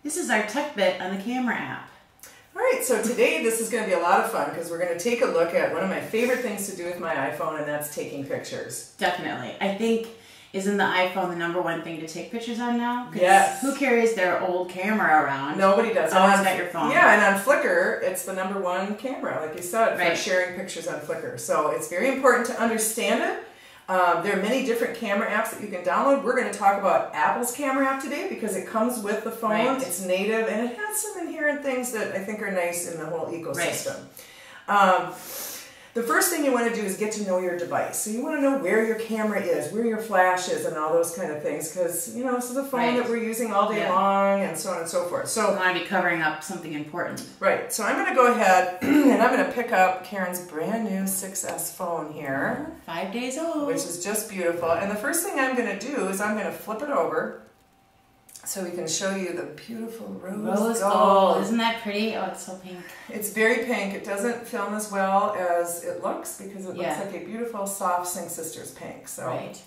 This is our tech bit on the camera app. All right, so today this is going to be a lot of fun because we're going to take a look at one of my favorite things to do with my iPhone, and that's taking pictures. Definitely. I think, isn't the iPhone the #1 thing to take pictures on now? Yes. Who carries their old camera around? Nobody does. Always got your phone. Yeah, and on Flickr, it's the #1 camera, like you said, for right. sharing pictures on Flickr. So it's very important to understand it. There are many different camera apps that you can download. We're going to talk about Apple's camera app today because it comes with the phone. Right. It's native, and it has some inherent things that I think are nice in the whole ecosystem. Right. The first thing you want to do is get to know your device. So you want to know where your camera is, where your flash is, and all those kind of things because, you know, this is a phone right. that we're using all day long and so on and so forth. So you want to be covering up something important. Right. So I'm going to go ahead and I'm going to pick up Karen's brand new 6S phone here. 5 days old. Which is just beautiful. And the first thing I'm going to do is I'm going to flip it over so we can show you the beautiful rose gold. Isn't that pretty? Oh, it's so pink. It's very pink. It doesn't film as well as it looks because it looks like a beautiful, soft Sing Sisters pink. So. Right.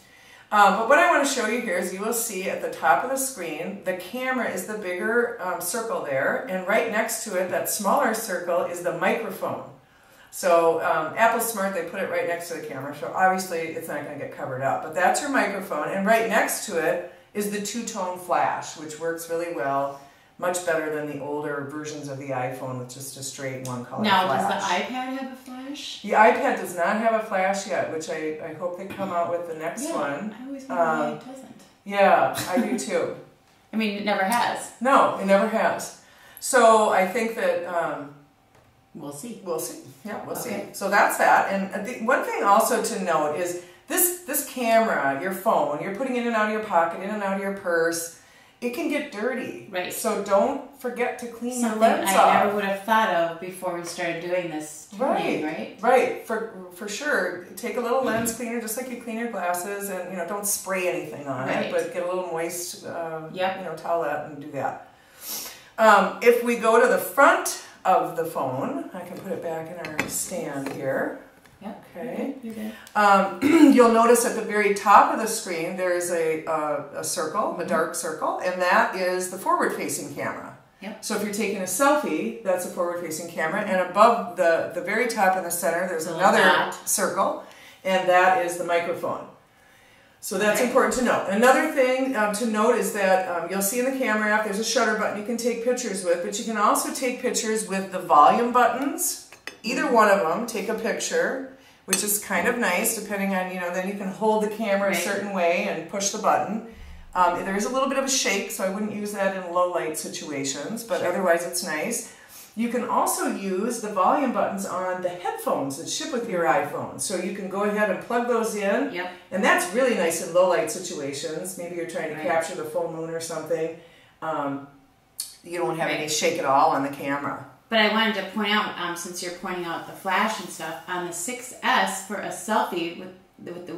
But what I want to show you here is you will see at the top of the screen, the camera is the bigger circle there, and right next to it, that smaller circle, is the microphone. So Apple's smart, they put it right next to the camera, so obviously it's not going to get covered up. But that's your microphone, and right next to it is the two-tone flash, which works really well, much better than the older versions of the iPhone with just a straight one-color flash. Now, does the iPad have a flash? The iPad does not have a flash yet, which I hope they come out with the next one. I always wonder why it doesn't. Yeah, I do too. I mean, it never has. No, it never has. So I think that... we'll see. We'll see. Yeah, we'll see. So that's that. And the one thing also to note is this camera, your phone, you're putting it in and out of your pocket, in and out of your purse, it can get dirty. Right. So don't forget to clean your Something lens off. I never would have thought of before we started doing this tuning, right? Right. For sure. Take a little lens cleaner just like you clean your glasses, and don't spray anything on it, but get a little moist towelette and do that. If we go to the front of the phone, I can put it back in our stand here. Yeah. Okay. You're good. You'll notice at the very top of the screen there is a circle, a dark circle, and that is the forward-facing camera. Yep. So if you're taking a selfie, that's a forward-facing camera, and above the very top in the center, there's another circle, and that is the microphone. So that's important to know. Another thing to note is that you'll see in the camera app there's a shutter button you can take pictures with, but you can also take pictures with the volume buttons. Either one of them, take a picture, which is kind of nice, depending on, then you can hold the camera a certain way and push the button. There is a little bit of a shake, so I wouldn't use that in low light situations, but otherwise it's nice. You can also use the volume buttons on the headphones that ship with your iPhone. So you can go ahead and plug those in, and that's really nice in low light situations. Maybe you're trying to capture the full moon or something. You don't have any shake at all on the camera. But I wanted to point out, since you're pointing out the flash and stuff, on the 6S for a selfie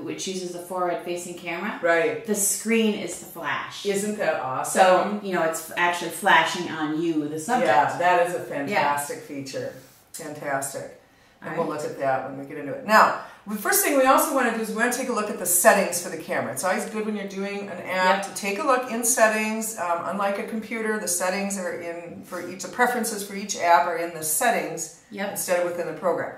which uses the forward-facing camera, the screen is the flash. Isn't that awesome? So, it's actually flashing on you, the subject. Yeah, that is a fantastic feature. Fantastic. And we'll look at that when we get into it. Now, the first thing we also want to do is we want to take a look at the settings for the camera. It's always good when you're doing an app to take a look in settings. Unlike a computer, the settings are in for each, the preferences for each app are in the settings instead of within the program.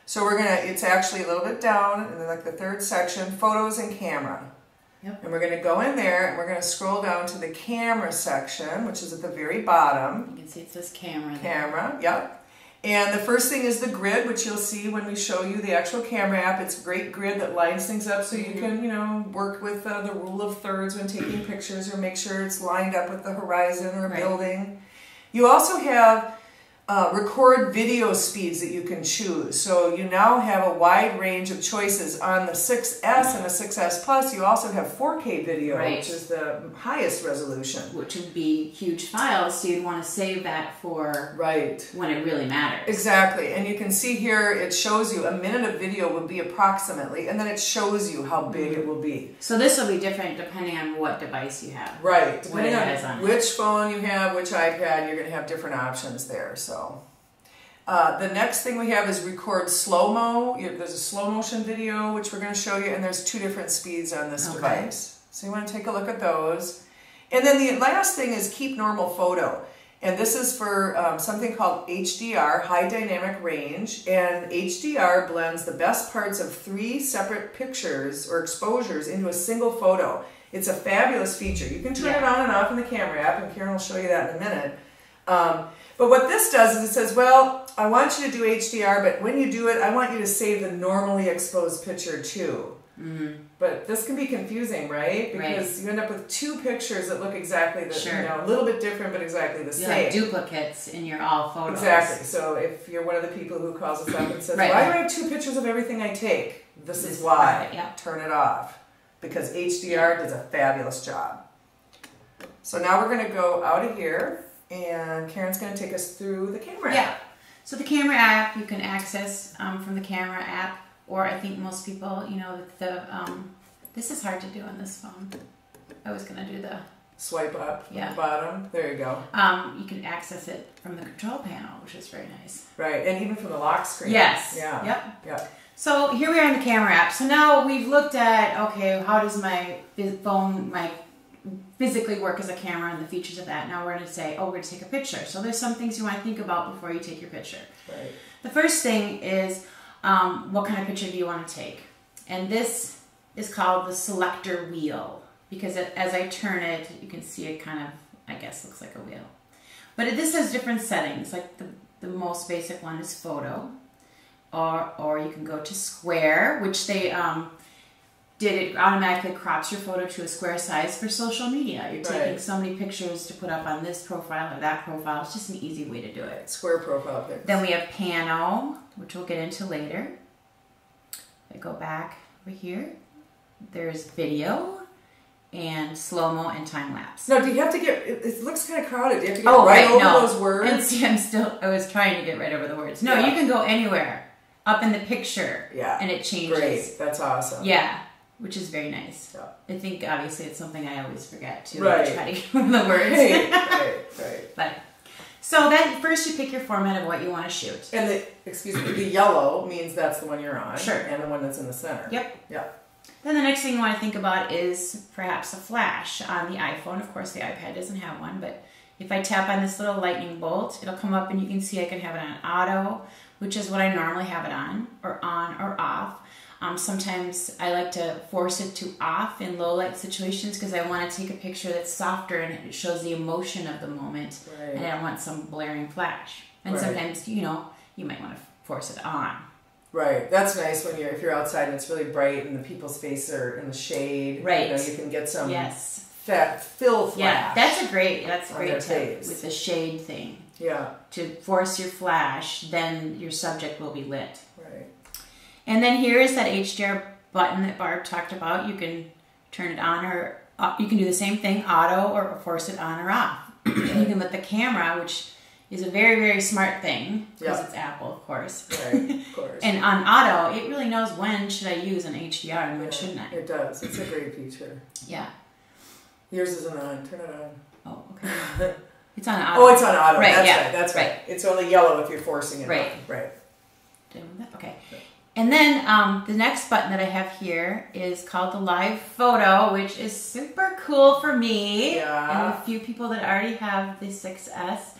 So it's actually a little bit down, and then like the third section, photos and camera. And we're going to go in there, and we're going to scroll down to the camera section, which is at the very bottom. You can see it says camera there. Camera, And the first thing is the grid, which you'll see when we show you the actual camera app. It's a great grid that lines things up so you can, work with the rule of thirds when taking pictures or make sure it's lined up with the horizon or a building. You also have record video speeds that you can choose. So you now have a wide range of choices. On the 6S and the 6S Plus, you also have 4K video, which is the highest resolution. Which would be huge files, so you'd want to save that for when it really matters. Exactly. And you can see here, it shows you a minute of video would be approximately, and then it shows you how big it will be. So this will be different depending on what device you have. Right. Depending on which phone you have, which iPad, you're going to have different options there. So. The next thing we have is record slow-mo. There's a slow motion video, which we're going to show you, and there's 2 different speeds on this device. So you want to take a look at those. And then the last thing is keep normal photo. And this is for something called HDR, high dynamic range. And HDR blends the best parts of 3 separate pictures or exposures into a single photo. It's a fabulous feature. You can turn it on and off in the camera app, and Karen will show you that in a minute. But what this does is it says, well, I want you to do HDR, but when you do it, I want you to save the normally exposed picture too. But this can be confusing, right? Because you end up with 2 pictures that look exactly the same, a little bit different, but exactly the same. Like duplicates in your all photos. Exactly. So if you're one of the people who calls us up and says, why do I have 2 pictures of everything I take? This is why. Turn it off. Because HDR does a fabulous job. So now we're going to go out of here, and Karen's going to take us through the camera app. So the camera app you can access from the camera app. Or I think most people, you know, this is hard to do on this phone. I was going to do the... Swipe up from the bottom. There you go. You can access it from the control panel, which is very nice. Right, and even from the lock screen. Yes. Yeah. Yep. So here we are in the camera app. So now we've looked at, okay, how does my phone, physically work as a camera and the features of that. Now we're going to say, we're going to take a picture. So there's some things you want to think about before you take your picture. Right. The first thing is... what kind of picture do you want to take? And this is called the selector wheel because as I turn it, you can see it kind of, I guess, looks like a wheel. But this has different settings. Like the most basic one is photo, or you can go to square, which they it automatically crops your photo to a square size for social media. You're taking so many pictures to put up on this profile or that profile. It's just an easy way to do it. Square profile pics. Then we have pano, which we'll get into later. I go back over here. There's video and slow-mo and time-lapse. No, do you have to get, it looks kind of crowded. Do you have to get right over those words? And see, I was trying to get right over the words. No, you can go anywhere up in the picture and it changes. Great, that's awesome. Yeah. Which is very nice. Yeah. I think obviously it's something I always forget too. Right. I try to get over the words. Right. But so then first you pick your format of what you want to shoot. And the yellow means that's the one you're on. Sure. And the one that's in the center. Yep. Then the next thing you want to think about is perhaps a flash on the iPhone. Of course the iPad doesn't have one, but if I tap on this little lightning bolt, it'll come up and you can see I can have it on auto, which is what I normally have it on or off. Sometimes I like to force it to off in low light situations because I want to take a picture that's softer and it shows the emotion of the moment. Right. And I don't want some blaring flash. And sometimes, you might want to force it on. Right. That's nice when if you're outside and it's really bright and the people's faces are in the shade. Right. You can get some fill flash. Yeah, that's a great tip with the shade thing. Yeah. To force your flash, then your subject will be lit. Right. And then here is that HDR button that Barb talked about. You can turn it on or you can do the same thing, auto, or force it on or off. You can let the camera, which is a very, very smart thing, because it's Apple, of course. Right, of course. And on auto, it really knows when should I use an HDR and when shouldn't I. It does. It's a great feature. Yeah. Yours isn't on. Turn it on. Oh, okay. It's on auto. Oh, it's on auto. Right, That's right. It's only yellow if you're forcing it on. Right. Okay. And then the next button that I have here is called the live photo, which is super cool for me and a few people that already have the 6S.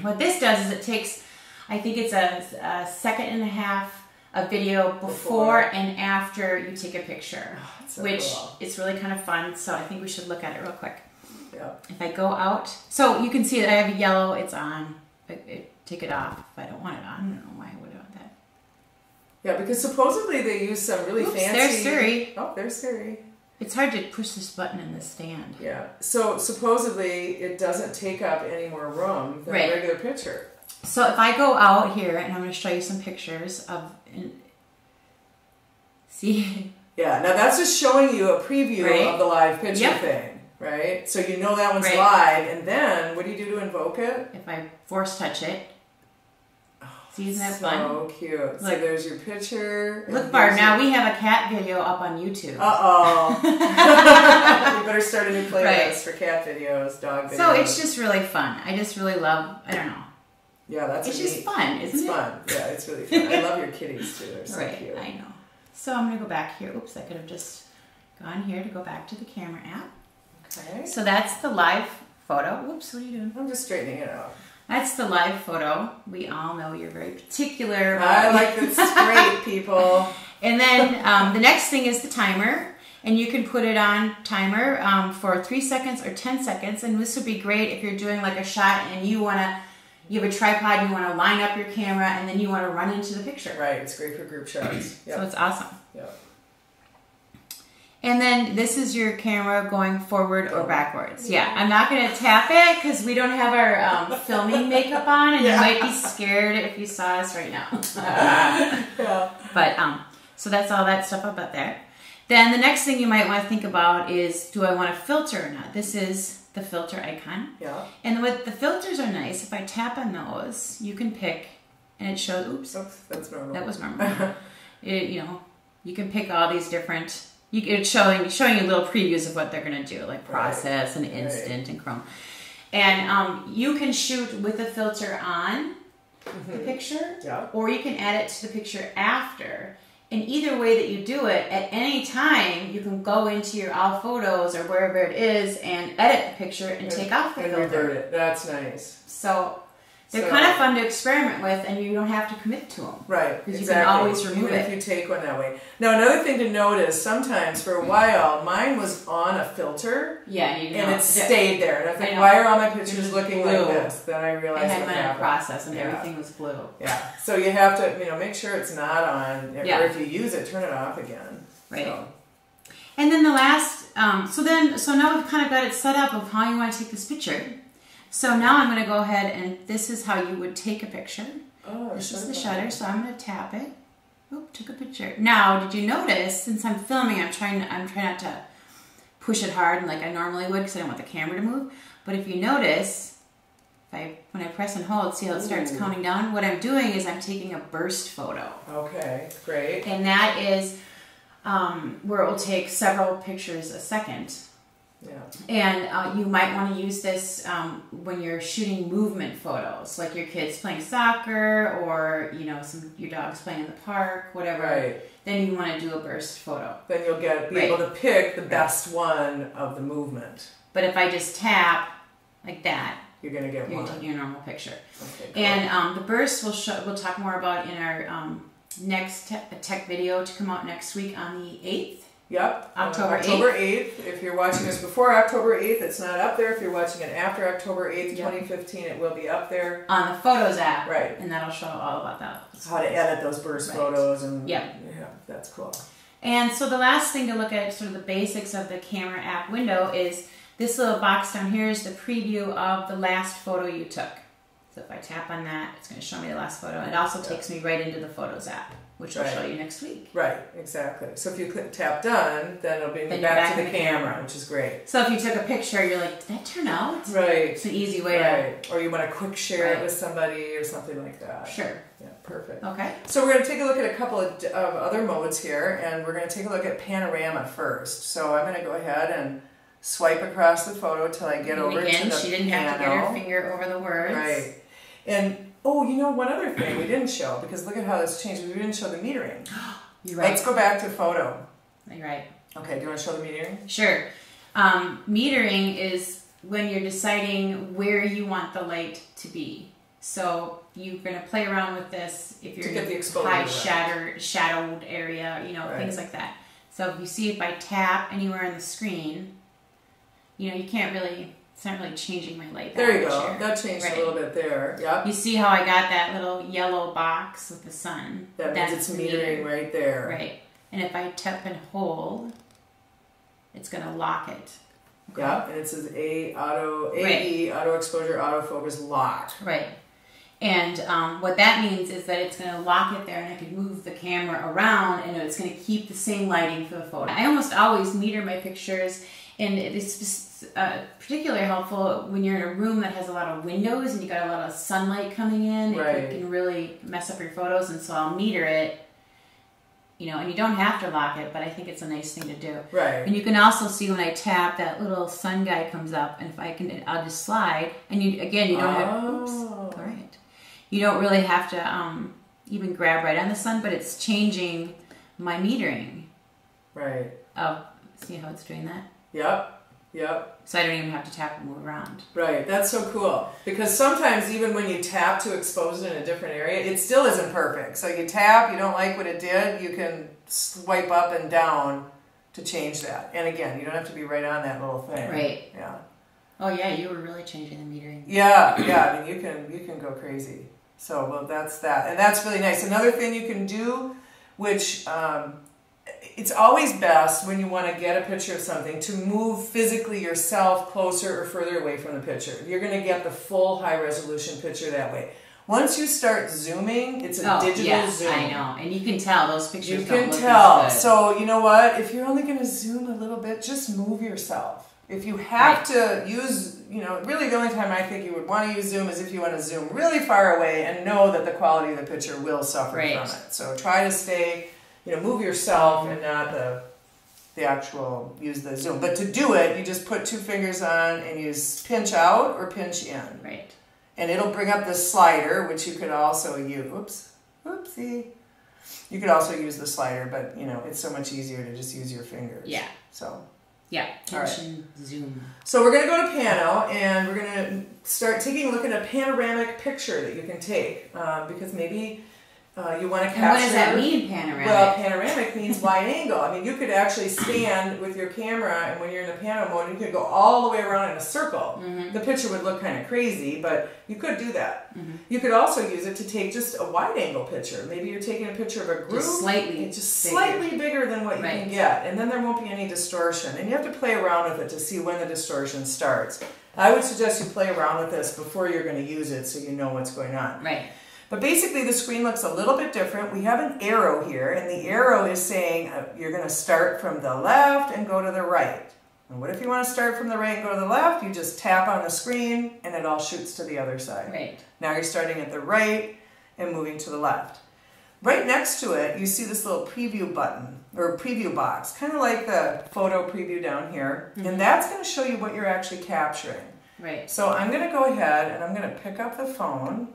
What this does is it takes, I think it's a second and a half of video before and after you take a picture, which is really kind of fun. So I think we should look at it real quick. Yeah. If I go out, so you can see that I have a yellow, it's on. Take it off if I don't want it on. I don't know why I would want that. Yeah, because supposedly they use some really fancy... There's Siri. Oh, there's Siri. It's hard to push this button in the stand. Yeah, so supposedly it doesn't take up any more room than a regular picture. So if I go out here, and I'm going to show you some pictures of... See? Yeah, now that's just showing you a preview of the live picture thing, right? So you know that one's live, and then what do you do to invoke it? If I force touch it. See, isn't that fun? So cute. Look, so there's your picture. Look, Barb, now we have a cat video up on YouTube. Uh-oh. You better start a new playlist for cat videos, dog videos. So it's just really fun. I just really love, I don't know. Yeah, that's It's just fun, isn't it? It's fun. Yeah, it's really fun. I love your kitties, too. They're so cute. I know. So I'm going to go back here. Oops, I could have just gone here to go back to the camera app. Okay. So that's the live photo. Whoops, what are you doing? I'm just straightening it out. That's the live photo. We all know you're very particular. I like it straight, people. And then the next thing is the timer. And you can put it on timer for 3 seconds or 10 seconds. And this would be great if you're doing like a shot and you have a tripod and you want to line up your camera and then you want to run into the picture. Right, it's great for group shots. Yep. So it's awesome. Yep. And then this is your camera going forward or backwards. Yeah, I'm not going to tap it because we don't have our filming makeup on, and you might be scared if you saw us right now. Yeah. But so that's all that stuff about there. Then the next thing you might want to think about is, do I want a filter or not? This is the filter icon. Yeah. And what the filters are nice. If I tap on those, you can pick, and it shows. Oops, that's normal. That was normal. You can pick all these different. It's showing you little previews of what they're going to do, like process and instant and chrome. And you can shoot with a filter on the picture, or you can add it to the picture after. And either way that you do it, at any time, you can go into your all photos or wherever it is and edit the picture and take off the filter. Revert it. That's nice. So they're kind of fun to experiment with, and you don't have to commit to them. Right, because you can always remove it. If you take one that way. Now, another thing to notice, sometimes for a while, mine was on a filter. Yeah, and it stayed there. And I think, why are all my pictures looking like this? Then I realized I had mine in process, and everything was blue. Yeah, so you have to, make sure it's not on. Or if you use it, turn it off again. Right. So. And then the last, so now we've kind of got it set up of how you want to take this picture. So now I'm going to go ahead, and this is how you would take a picture. Oh, this is the shutter, so I'm going to tap it. Oop, took a picture. Now, did you notice, since I'm filming, I'm trying not to push it hard like I normally would because I don't want the camera to move. But if you notice, when I press and hold, see how it starts counting down? What I'm doing is I'm taking a burst photo. Okay, great. And that is where it will take several pictures a second. Yeah. And you might want to use this when you're shooting movement photos, like your kids playing soccer or your dog's playing in the park, whatever. Right. Then you want to do a burst photo. Then you'll be able to pick the best one of the movement. But if I just tap like that, you're going to get one. You're taking a normal picture. Okay, cool. And the burst we'll talk more about in our next tech video to come out next week on the 8th. Yep. October 8th. If you're watching this before October 8th, it's not up there. If you're watching it after October 8th, 2015, it will be up there. On the Photos app. Right. And that'll show all about that. How to edit those burst photos. And yeah, that's cool. And so the last thing to look at, sort of the basics of the camera app window, is this little box down here is the preview of the last photo you took. So if I tap on that, it's going to show me the last photo. It also takes me right into the Photos app, which will show you next week. Right, exactly. So if you click tap done, then it'll bring you back to the camera, which is great. So if you took a picture, you're like, did that turn out? Right. It's an easy way to... Or you want to quick share it with somebody or something like that. Sure. Yeah, perfect. Okay. So we're going to take a look at a couple of other modes here, and we're going to take a look at Panorama first. So I'm going to go ahead and swipe across the photo till I get over to the she didn't have to get her finger over the words. Right. And, one other thing we didn't show, because look at how this changed. We didn't show the metering. You're right. Let's go back to photo. You're right. Okay, do you want to show the metering? Sure. Metering is when you're deciding where you want the light to be. So you're going to play around with this if you're in a high shadowed area, things like that. So if I tap anywhere on the screen, you can't really... It's not really changing my light. There you go. That changed a little bit there. Yep. You see how I got that little yellow box with the sun? That means it's metering right there. Right. And if I tap and hold, it's going to lock it. Okay. Yeah, and it says AE, auto exposure, autofocus locked. Right. And what that means is that it's going to lock it there, and I can move the camera around, and it's going to keep the same lighting for the photo. I almost always meter my pictures, and it's particularly helpful when you're in a room that has a lot of windows and you got a lot of sunlight coming in. It can really mess up your photos, and so I'll meter it. And you don't have to lock it, but I think it's a nice thing to do. Right. And you can also see when I tap, that little sun guy comes up, and if I'll just slide, and you don't have. Oops. All right. You don't really have to even grab right on the sun, but it's changing my metering. Right. See how it's doing that? Yep. Yep. So I don't even have to tap and move around. Right, that's so cool. Because sometimes even when you tap to expose it in a different area, it still isn't perfect. So you tap, you don't like what it did, you can swipe up and down to change that. And again, you don't have to be right on that little thing. Right. Yeah. Oh yeah, you were really changing the metering. Yeah, I mean you can go crazy. So well that's that. And that's really nice. Another thing you can do, which it's always best when you want to get a picture of something to move physically yourself closer or further away from the picture. You're going to get the full high resolution picture that way. Once you start zooming, it's a digital zoom. I know. And you can tell those pictures You don't can look tell. as good. So you know what? If you're only going to zoom a little bit, just move yourself. If you have to use, really the only time I think you would want to use zoom is if you want to zoom really far away and know that the quality of the picture will suffer from it. So try to stay, move yourself and not the actual, use the zoom. But to do it, you just put 2 fingers on and use pinch out or pinch in. Right. And it'll bring up the slider, which you could also use. Oopsie. You could also use the slider, but it's so much easier to just use your fingers. Yeah. So. Yeah. Pinch and zoom. So we're going to go to Pano, and we're going to start taking a look at a panoramic picture that you can take, because maybe you want to capture. And what does that mean, panoramic? Well, panoramic means wide angle. I mean, you could actually stand with your camera, and when you're in the pano mode, you could go all the way around in a circle. Mm-hmm. The picture would look kind of crazy, but you could do that. Mm-hmm. You could also use it to take just a wide angle picture. Maybe you're taking a picture of a group, just slightly bigger than what you can get, and then there won't be any distortion. And you have to play around with it to see when the distortion starts. I would suggest you play around with this before you're going to use it, so you know what's going on. Right. But basically the screen looks a little bit different. We have an arrow here, and the arrow is saying you're going to start from the left and go to the right. And what if you want to start from the right and go to the left? You just tap on the screen and it all shoots to the other side. Right. Now you're starting at the right and moving to the left. Right next to it, you see this little preview button, or preview box, kind of like the photo preview down here. Mm-hmm. And that's going to show you what you're actually capturing. Right. So I'm going to go ahead and I'm going to pick up the phone.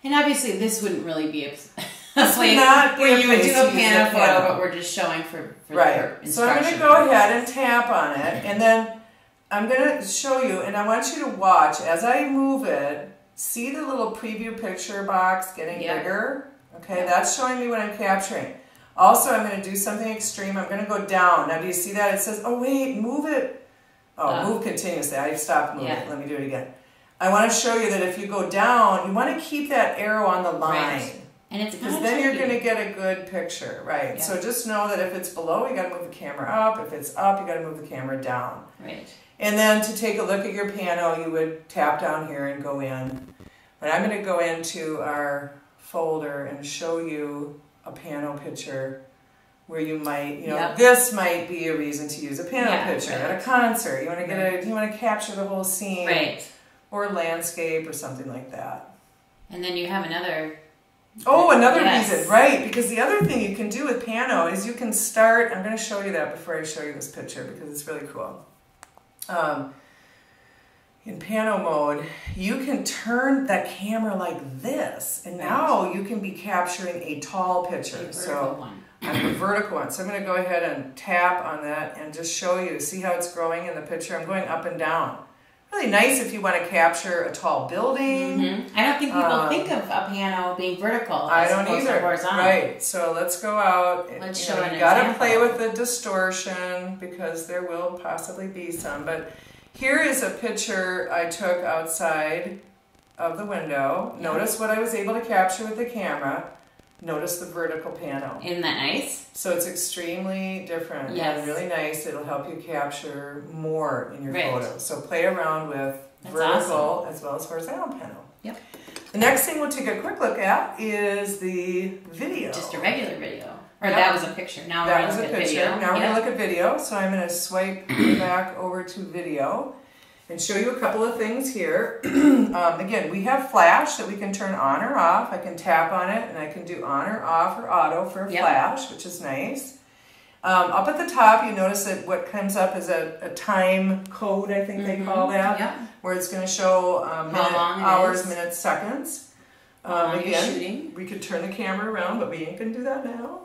And obviously, this wouldn't really be a place where you would do a pano photo, but we're just showing for right. So I'm going to go ahead and tap on it, and then I'm going to show you, and I want you to watch as I move it. See the little preview picture box getting bigger? Okay, that's showing me what I'm capturing. Also, I'm going to do something extreme. I'm going to go down. Now, do you see that? It says, oh wait, move it. Oh, move continuously. I stopped moving. Let me do it again. I want to show you that if you go down, you want to keep that arrow on the line. Right. And it's because then you're going to get a good picture, right? Yeah. So just know that if it's below, you got to move the camera up. If it's up, you got to move the camera down. Right. And then to take a look at your pano, you would tap down here and go in. But I'm going to go into our folder and show you a pano picture where you might, this might be a reason to use a pano picture at a concert. You want to get you want to capture the whole scene. Right. Or landscape or something like that. And then you have another... Oh, another reason, right. Because the other thing you can do with pano is you can start... I'm going to show you that before I show you this picture because it's really cool. In pano mode, you can turn that camera like this. And now you can be capturing a tall picture. A vertical one. I'm a vertical one. So I'm going to go ahead and tap on that and just show you. See how it's growing in the picture? I'm going up and down. Really nice if you want to capture a tall building. Mm-hmm. I don't think people think of a pano being vertical. I don't either. Horizontal. Right. So let's go out. Let's show an example. You got to play with the distortion because there will possibly be some. But here is a picture I took outside of the window. Yeah. Notice what I was able to capture with the camera. Notice the vertical pano. Isn't that nice? So it's extremely different and really nice. It'll help you capture more in your photos. So play around with vertical as well as horizontal pano. Yep. The next thing we'll take a quick look at is the video. Just a regular video. Or that was a picture. Now we're going to look at video. Now we're going to look at video. So I'm going to swipe back over to video and show you a couple of things here. Again, we have flash that we can turn on or off. I can tap on it and I can do on or off or auto for flash, which is nice. Up at the top, you notice that what comes up is a time code, I think they call that, where it's going to show hours, minutes, seconds. Again, we could turn the camera around, but we ain't going to do that now.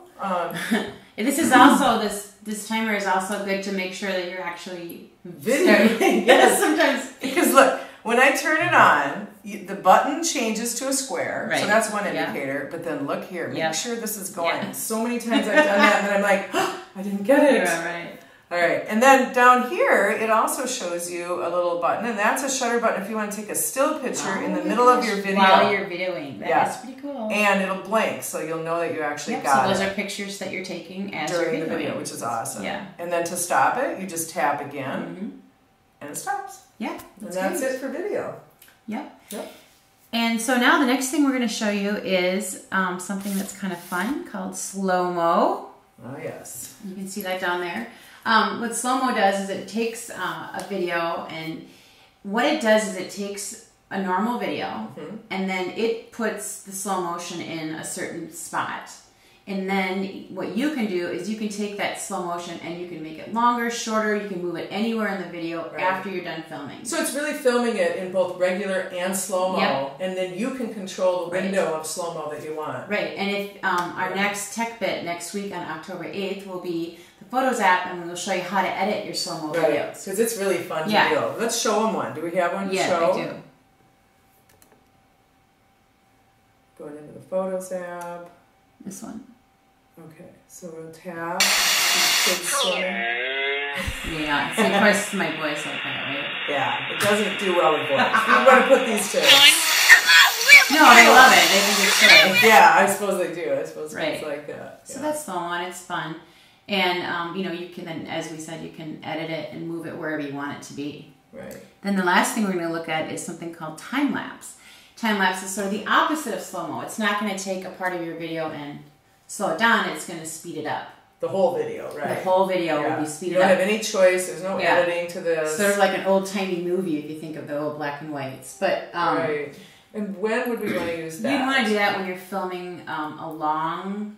And this is also, this timer is also good to make sure that you're actually videoing. Yes, sometimes. Because look, when I turn it on, the button changes to a square. Right. So that's one indicator. But then look here, make sure this is going. Yeah. So many times I've done that, and then I'm like, oh, I didn't get it. Yeah, right. All right, and then down here, it also shows you a little button, and that's a shutter button if you want to take a still picture in the middle of your video. While you're videoing. That's pretty cool. And it'll blink, so you'll know that you actually got it. So those are pictures that you're taking as during you're the video, which is awesome. Yeah. And then to stop it, you just tap again, and it stops. Yeah. And that's it for video. Yep. Yep. And so now the next thing we're going to show you is something that's kind of fun called Slowmo. Oh, yes. You can see that down there. What Slowmo does is it takes a video, and what it does is it takes a normal video and then it puts the slow motion in a certain spot. And then what you can do is you can take that slow motion and you can make it longer, shorter, you can move it anywhere in the video after you're done filming. So it's really filming it in both regular and slow-mo, and then you can control the window of slow-mo that you want. Right, and if our next tech bit next week on October 8th will be the Photos app, and we'll show you how to edit your slow-mo videos. Because it's really fun to do. Let's show them one. Do we have one to show? Yeah, I do. Going into the Photos app. This one. Okay, so we'll tap. Yeah, so of course my voice like that, right? Yeah, it doesn't do well with voice. We want to put these to. No, they love it. They think it's great. Yeah, I suppose they do. I suppose it's like that. So that's the one. It's fun. And, you know, you can then, as we said, you can edit it and move it wherever you want it to be. Right. Then the last thing we're going to look at is something called time lapse. Time lapse is sort of the opposite of slow-mo. It's not going to take a part of your video and slow it down. It's going to speed it up. The whole video, right? The whole video will be speeded up. You don't have any choice. There's no editing to this. Sort of like an old-timey movie if you think of the old black and whites. But right. And when would we want to use that? You'd want to do that when you're filming a long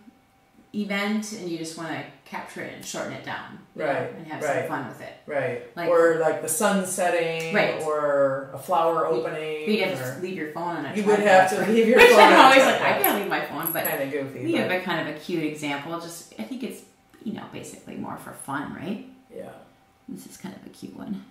event and you just want to capture it and shorten it down. Right. And have some fun with it. Right. Like, or like the sun setting. Right. Or a flower opening. You'd have to leave your phone on a tripod. You would have to leave your phone on a I'm always tripod. like, I can't leave my phone, but kind of goofy. We have a kind of a cute example. Just, I think it's, you know, basically more for fun, right? Yeah. This is kind of a cute one.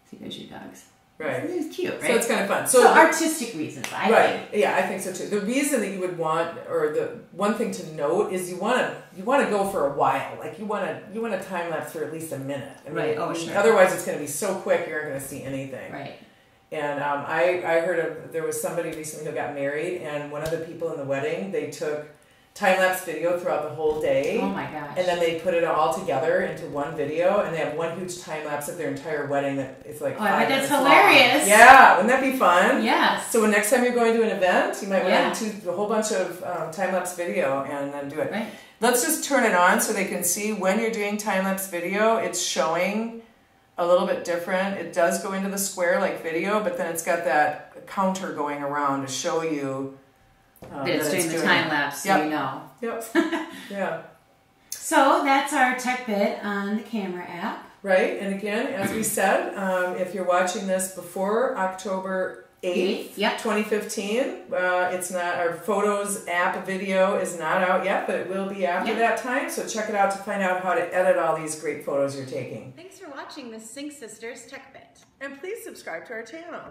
See, there's your dogs. Right. It's cute, right? So it's kind of fun. So artistic reasons, I think. Yeah, I think so too. The reason that you would want, or the one thing to note, is you want to go for a while. Like you want to time lapse for at least a minute. I mean, right. Oh, sure. Otherwise, it's going to be so quick you aren't going to see anything. Right. And I heard of, there was somebody recently who got married, and one of the people in the wedding, they took time-lapse video throughout the whole day. Oh my gosh. And then they put it all together into one video, and they have one huge time-lapse of their entire wedding that is like 5 minutes that's hilarious. long. Yeah, wouldn't that be fun? Yes. So when next time you're going to an event, you might want to do a whole bunch of time-lapse video and then do it. Right. Let's just turn it on so they can see when you're doing time-lapse video, it's showing a little bit different. It does go into the square like video, but then it's got that counter going around to show you that it's doing the time lapse, so you know. Yep. Yeah. So that's our tech bit on the camera app. Right, and again, as we said, if you're watching this before October 8th, 2015, it's not, our Photos app video is not out yet, but it will be after that time, so check it out to find out how to edit all these great photos you're taking. Thanks for watching this Sync Sisters Tech Bit. And please subscribe to our channel.